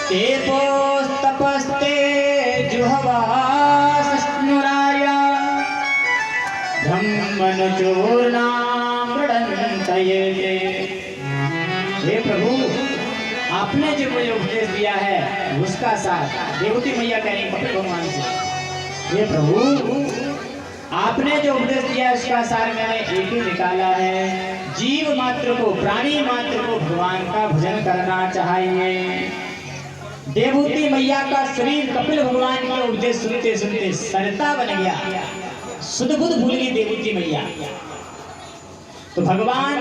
तेपोस्तपस्ते जुहवासनुराया ब्रह्मणचूर्णामृडन्तये। हे प्रभु, आपने जो मुझे उपदेश दिया है उसका साथ देवती मैया कह रही कपिल भगवान से, हे प्रभु आपने जो उपदेश दिया उसका सार मैंने एक ही निकाला है। जीव मात्र को, प्राणी मात्र को भगवान का भजन करना चाहिए। देवती मैया का शरीर कपिल भगवान के उपदेश सुनते सुनते सरता बन गया, सुध बुध भूल गई देवती मैया। तो भगवान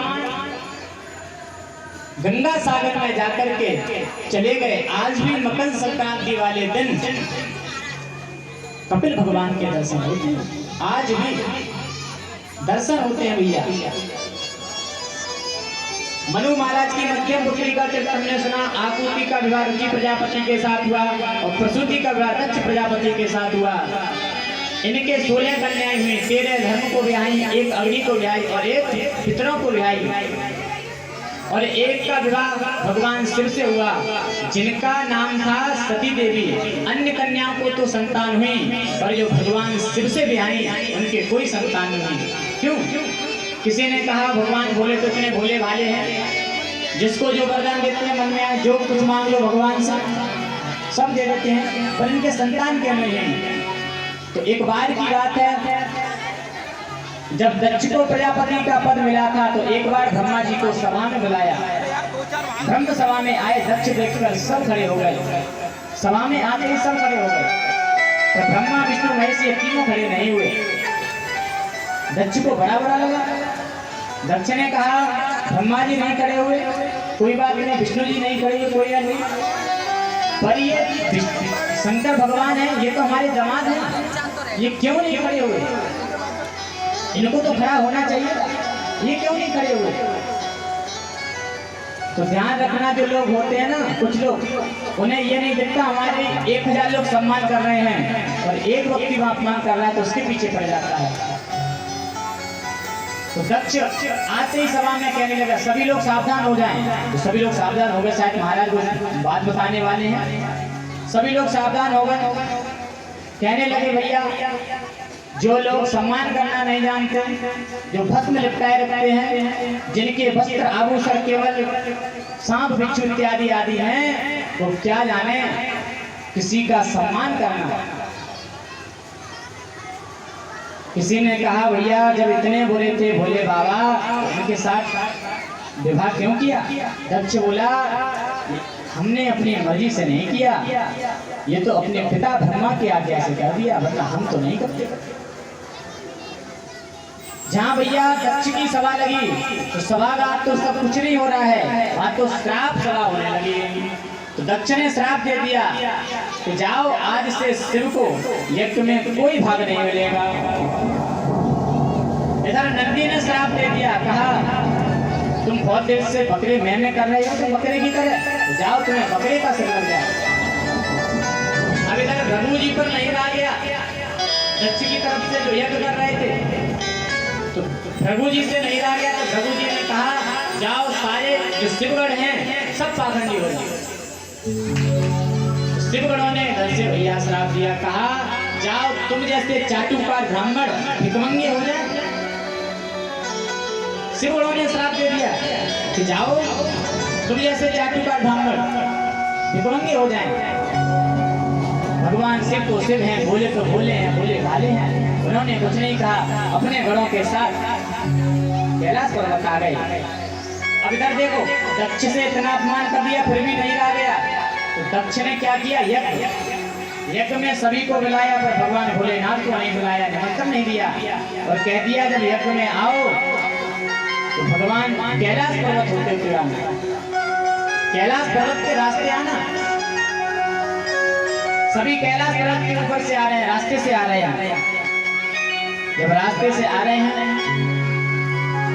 गंगा सागर में जाकर के चले गए। आज भी मकर संक्रांति वाले दिन कपिल भगवान के दर्शन होते हैं, आज भी दर्शन होते हैं भैया। मनु महाराज की मध्यम पुत्री का चरित्र हमने सुना। आकृति का विवाह रुचि प्रजापति के साथ हुआ और प्रसूति का विवाह दक्ष प्रजापति के साथ हुआ। इनके 16 कन्याएं हुई, 13 धर्म को ब्याही, एक अग्नि को ब्याही और एक पितरों को ब्याही, और एक का विवाह भगवान शिव से हुआ जिनका नाम था सती देवी। अन्य कन्याओं को तो संतान हुई, पर जो भगवान शिव से ब्याही उनके कोई संतान नहीं। क्यों? किसी ने कहा भगवान भोले तो इतने भोले भाले हैं, जिसको जो वरदान देते हैं मन में आए जो कुछ मांग लो भगवान से सब दे देते हैं, पर इनके संतान क्यों नहीं है? तो एक बार की बात है, जब दक्ष को प्रजापति का पद मिला था तो एक बार ब्रह्मा जी को सभा में बुलाया। ब्रह्म सभा में आए दक्ष देखकर सब खड़े हो गए। सभा में आते ही सब खड़े हो गए, तो ब्रह्मा विष्णु महेश ये तीनों खड़े नहीं हुए। दक्ष को बड़ा बड़ा लगा। दक्ष ने कहा ब्रह्मा जी नहीं खड़े हुए, कोई बात नहीं, विष्णु जी नहीं खड़े हुए, कोई बात नहीं, पर ये शंकर भगवान है, ये तो हमारे दामाद हैं, ये क्यों नहीं खड़े हुए? इनको तो खड़ा होना चाहिए, ये क्यों नहीं खड़े हुए? तो ध्यान रखना, जो लोग होते हैं ना, कुछ लोग, उन्हें ये नहीं दिखता हमारे 1000 लोग सम्मान कर रहे हैं और एक व्यक्ति अपमान कर रहा है तो उसके पीछे पड़ जाता है। तो दक्ष आते ही सभा में कहने लगा सभी लोग सावधान हो जाएं। तो सभी लोग सावधान हो गए, शायद महाराज को बात बताने वाले हैं। सभी लोग सावधान हो गए, कहने लगे भैया जो लोग सम्मान करना नहीं जानते, जो भस्म लिपटाए रखते हैं, जिनके वस्त्र आभूषण केवल सांप बिच्छू इत्यादि आदि हैं, वो क्या जाने किसी का सम्मान करना। किसी ने कहा भैया जब इतने बुरे थे भोले बाबा, उनके साथ विवाह क्यों किया? दक्ष बोला हमने अपनी मर्जी से नहीं किया, ये तो अपने पिता ब्रह्मा की आज्ञा से कर दिया, वरना हम तो नहीं करते। जहाँ भैया दक्ष की सभा लगी तो सभागार तो सब कुछ नहीं हो रहा है, वहां तो श्राप सभा होने लगी। तो दक्ष ने श्राप दे दिया कि जाओ आज से शिव को यज्ञ में कोई भाग नहीं मिलेगा। इधर नंदी ने श्राप दे दिया, कहा तुम बहुत देर से बकरे मेहने कर रहे हो, तो बकरे की तरह जाओ, तुम्हें बकरे का सिर लग जाए। अब इधर रघु जी पर नहीं आ गया, दक्ष की तरफ से जो यज्ञ कर रहे थे, तो रघु जी से नहीं आ गया। तो रघु जी ने कहा जाओ सारे जो शिवगढ़ हैं सब पाखंडी हो जाओ। शिवगढ़ों ने इधर से भैया श्राप दिया, कहा जाओ तुम जैसे चाटुकार ब्राह्मण भिकमंगे हो जाए। शिवगढ़ों ने श्राप दे दिया कि जाओ तुम जैसे चाटुकार ब्राह्मण भिकमंगे हो जाए। भगवान शिव तो शिव हैं, भोले तो भोले हैं, भोले भाले हैं। उन्होंने कुछ नहीं कहा, अपने गणों के साथ कैलाश पर्वत आ गए। अब इधर देखो, दक्ष से इतना अपमान कर दिया फिर भी नहीं आ गया, तो दक्ष ने क्या किया, यज्ञ में सभी को बुलाया, पर भगवान भोलेनाथ को नहीं बुलाया, निमंत्रण नहीं दिया, और कह दिया जब यज्ञ में आओ तो भगवान कैलाश पर्वत होते हुए आना, कैलाश पर्वत के रास्ते आना। सभी कैलाश पर्वत के ऊपर से आ रहे हैं, रास्ते से आ रहे हैं। जब रास्ते से आ रहे हैं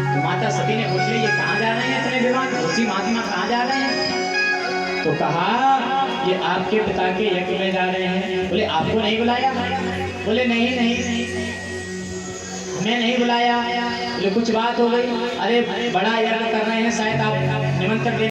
तो माता सती ने पूछ लिया ये कहाँ जा रहे हैं इतने विमान, उसी महात्मा कहाँ जा रहे हैं? तो कहा ये आपके पिता के यज्ञ में जा रहे हैं। बोले आपको नहीं बुलाया? बोले नहीं हमें नहीं बुलाया। बोले कुछ बात हो गई? अरे बड़ा यज्ञ कर रहे हैं, शायद आप निमंत्रण